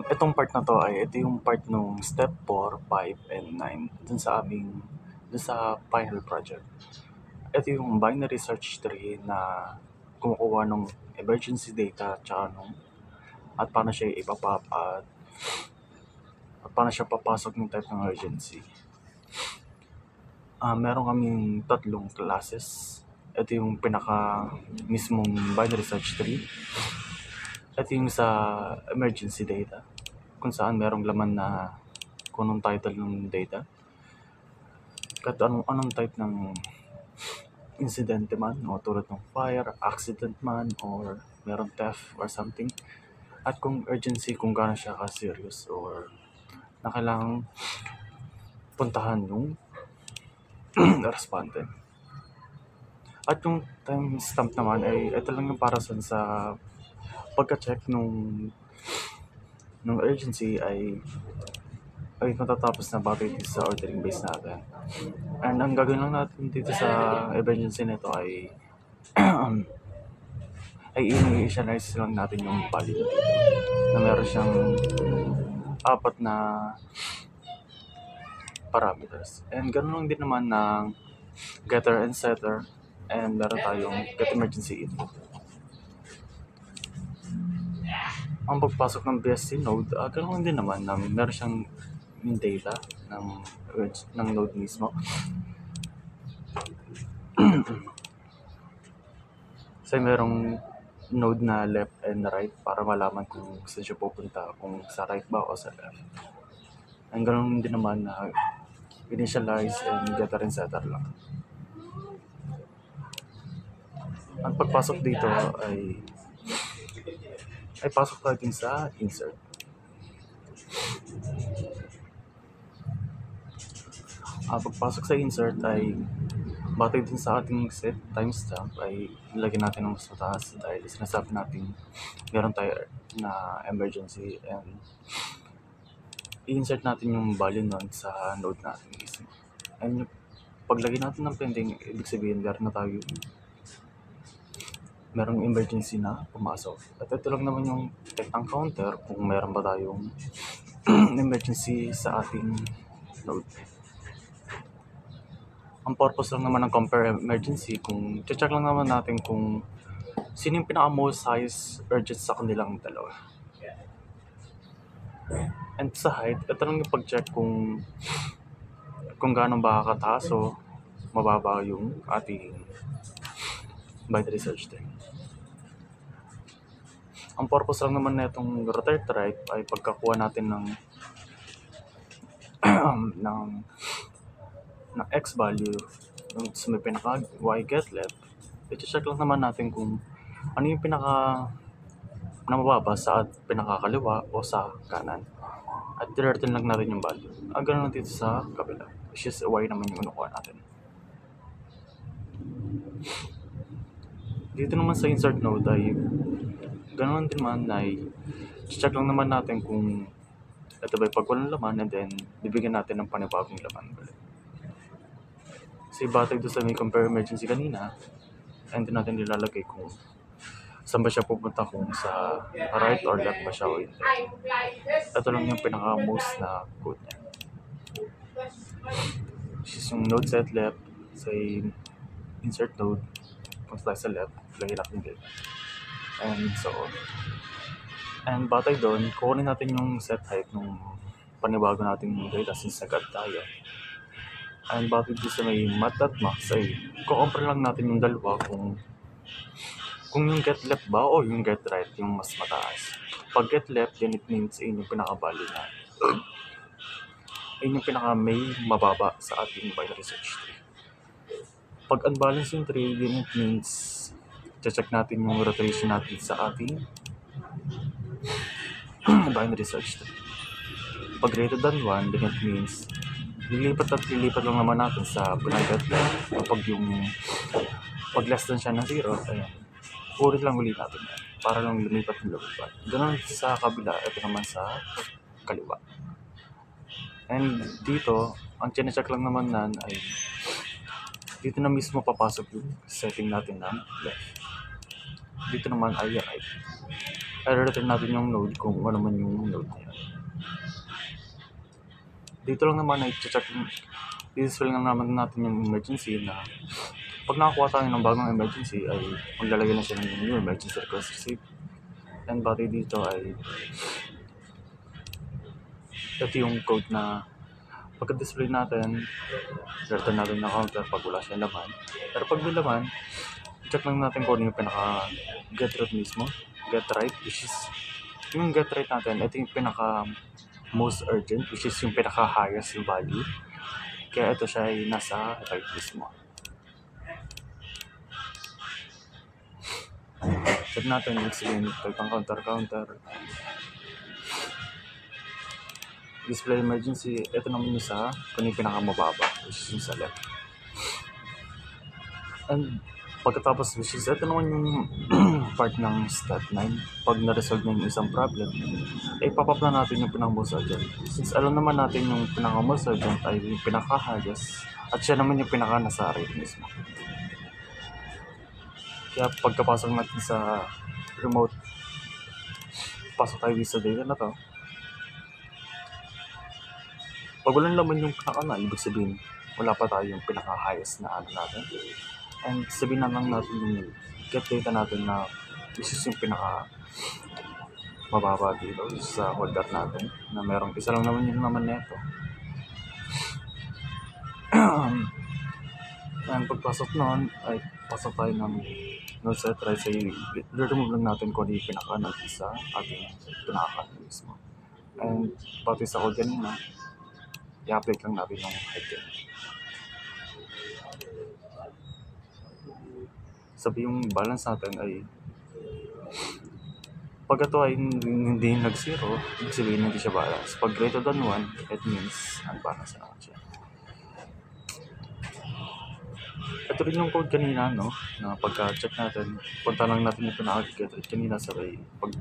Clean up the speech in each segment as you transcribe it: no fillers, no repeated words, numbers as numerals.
Itong part na 'to ay ito yung part nung step 4, 5, and 9 dun sa final project. Ito yung binary search tree na kumukuha nung emergency data tsaka nung at paano siya at paano siya papasok ng type ng urgency. Meron kaming tatlong classes. Ito yung pinaka mismong binary search tree. Ito yung sa emergency data, kung saan merong laman na kung anong title ng data, at anong type ng insidente man, o tulad ng fire, accident man, or merong theft or something. At kung urgency, kung gaano siya ka-serious or na kailangang puntahan yung respondent. At yung timestamp naman ay ito lang yung para sa pagka-check nung urgency ay matatapos na batay dito sa ordering base natin. And ang gagawin lang natin dito sa emergency nito ay i-initialize lang natin yung value dito na meron siyang 4 na parameters. And ganoon lang din naman ng getter and setter, and meron tayong get emergency info. Ang pagpasok ng BSC node, ganoon din naman na meron siyang yung data ng node mismo. So merong node na left and right para malaman kung saan siya pupunta, kung sa right ba o sa left. Ang ganoon din naman na initialize and getter and setter lang. Ang pagpasok dito ay pasok tayo din sa insert. Pagpasok sa insert ay batay din sa ating set timestamp ay ilagay natin ng mas mataas dahil sinasabi natin meron tayo na emergency, and i-insert natin yung value nun sa node natin mismo. And yung paglagay natin ng pending, ibig sabihin merong emergency na pumasok. At ito lang naman yung check ng counter kung meron ba tayong emergency sa ating node. Ang purpose lang naman ng compare emergency, kung check lang naman natin kung sino yung pinaka-most highest urgent sa kanilang dalawa. And sa height, ito lang yung pag-check kung gaano ba kataas o mababa yung ating binary search tree. Ang purpose lang naman na itong rotate right ay pagkakuha natin ng ng x value sa may pinaka y get left, i-check lang naman natin kung ano yung pinaka na mababa sa pinaka kaliwa o sa kanan, at i-return lang natin yung value. Ganun lang dito sa kabila, which is y naman yung unukuha natin. Dito naman sa insert node ay ganun din naman, ay check lang naman natin kung ito ba yung pag walang laman, and then bibigyan natin ng panibagong laman ulit. Kasi batay doon sa may compare emergency kanina, and din natin nilalagay kung saan ba siya pupunta, kung sa right or left ba siya o hindi. Ito lang yung pinaka-most na code niya. Which is yung node set left, say insert node, punta tayo sa left, lagay natin dito. And so on. And batay doon, kukunin natin yung set height ng panibago nating data since nag-add tayo. And batay doon sa may mat.max ay kukompare lang natin yung dalawa kung yung get left ba o yung get right yung mas mataas. Pag get left, then it means yun yung pinaka-value na yun yung pinaka-may mababa sa ating binary search tree. Pag unbalanced yung tree, then it means check natin yung rotation natin sa ating binary search tree. Pag greater than 1, then it means lilipat lang naman natin sa get left. Pag less than siya ng 0, ayan, ulit lang ulit natin yan para lang lumipat ng lumipat. Ganun sa kabila, ito naman sa kaliwa. And dito, ang chinecheck lang naman nan ay dito na mismo papasok yung setting natin ng left. Dito naman ay right. i-return natin yung node kung ano man yung node na yun. Dito lang naman i-check, i-display lang naman natin yung emergency na pag nakakuha tayo ng bagong emergency ay maglalagay na siya ng new emergency request received. And bali dito ay ito yung code na pagka-display natin, return natin ng counter pag wala siyang laman. Pero pag may laman, check lang natin kung ano yung pinaka get root mismo, get right, which is yung get right natin, ito yung pinaka most urgent, which is yung pinaka highest value. Kaya ito siya ay nasa right mismo. Check natin yung sabihin, type ang counter, display emergency, ito naman yung sa kung yung pinaka mababa, which is yung sa left. And pagkatapos, which is ito naman yung part ng step 9, pag na-resolve na yung isang problem, ay papapla natin yung pinaka-most urgent. Since alam naman natin yung pinaka-most urgent ay yung pinaka-highest, at siya naman yung pinaka nasa right mismo. Kaya pagkapasok natin sa remote, pasok tayo sa data na to. Pag walang laman yung pinaka-na, ibig sabihin, wala pa tayo yung pinaka-highest na ano natin. And sabihin na lang natin yung get data natin na this is yung pinaka mababa dito sa holder natin na merong isa lang naman yung naman neto. And pagpasok noon ay pasok tayo ng node set right sa i-remove lang natin kung ano yung pinaka natin sa ating pinaka mismo. And pati sa code kanina, i-update lang natin yung head yan. Sabi yung balance natin ay pag ito ay hindi nag-zero, ibig sabihin hindi siya balance. Pag greater than 1, it means unbalance naman siya. Ito rin yung code kanina, no? Na pagka-check natin, punta lang natin yung pinaka-get rate kanina sabay. Pag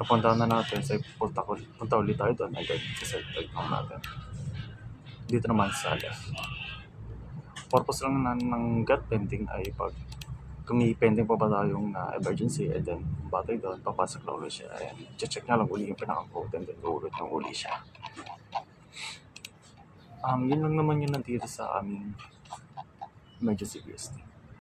napunta na natin, say punta ulit tayo doon, ay set lang natin. Dito naman sa left. Purpose lang ng get pending ay pag kung may pending pa ba tayong emergency, and then batay doon, papasok na ulit siya. Ayan, check na lang uli yung pinaka-code and then ulit na uli siya. Yun lang naman yun nandito sa aming emergency BSD.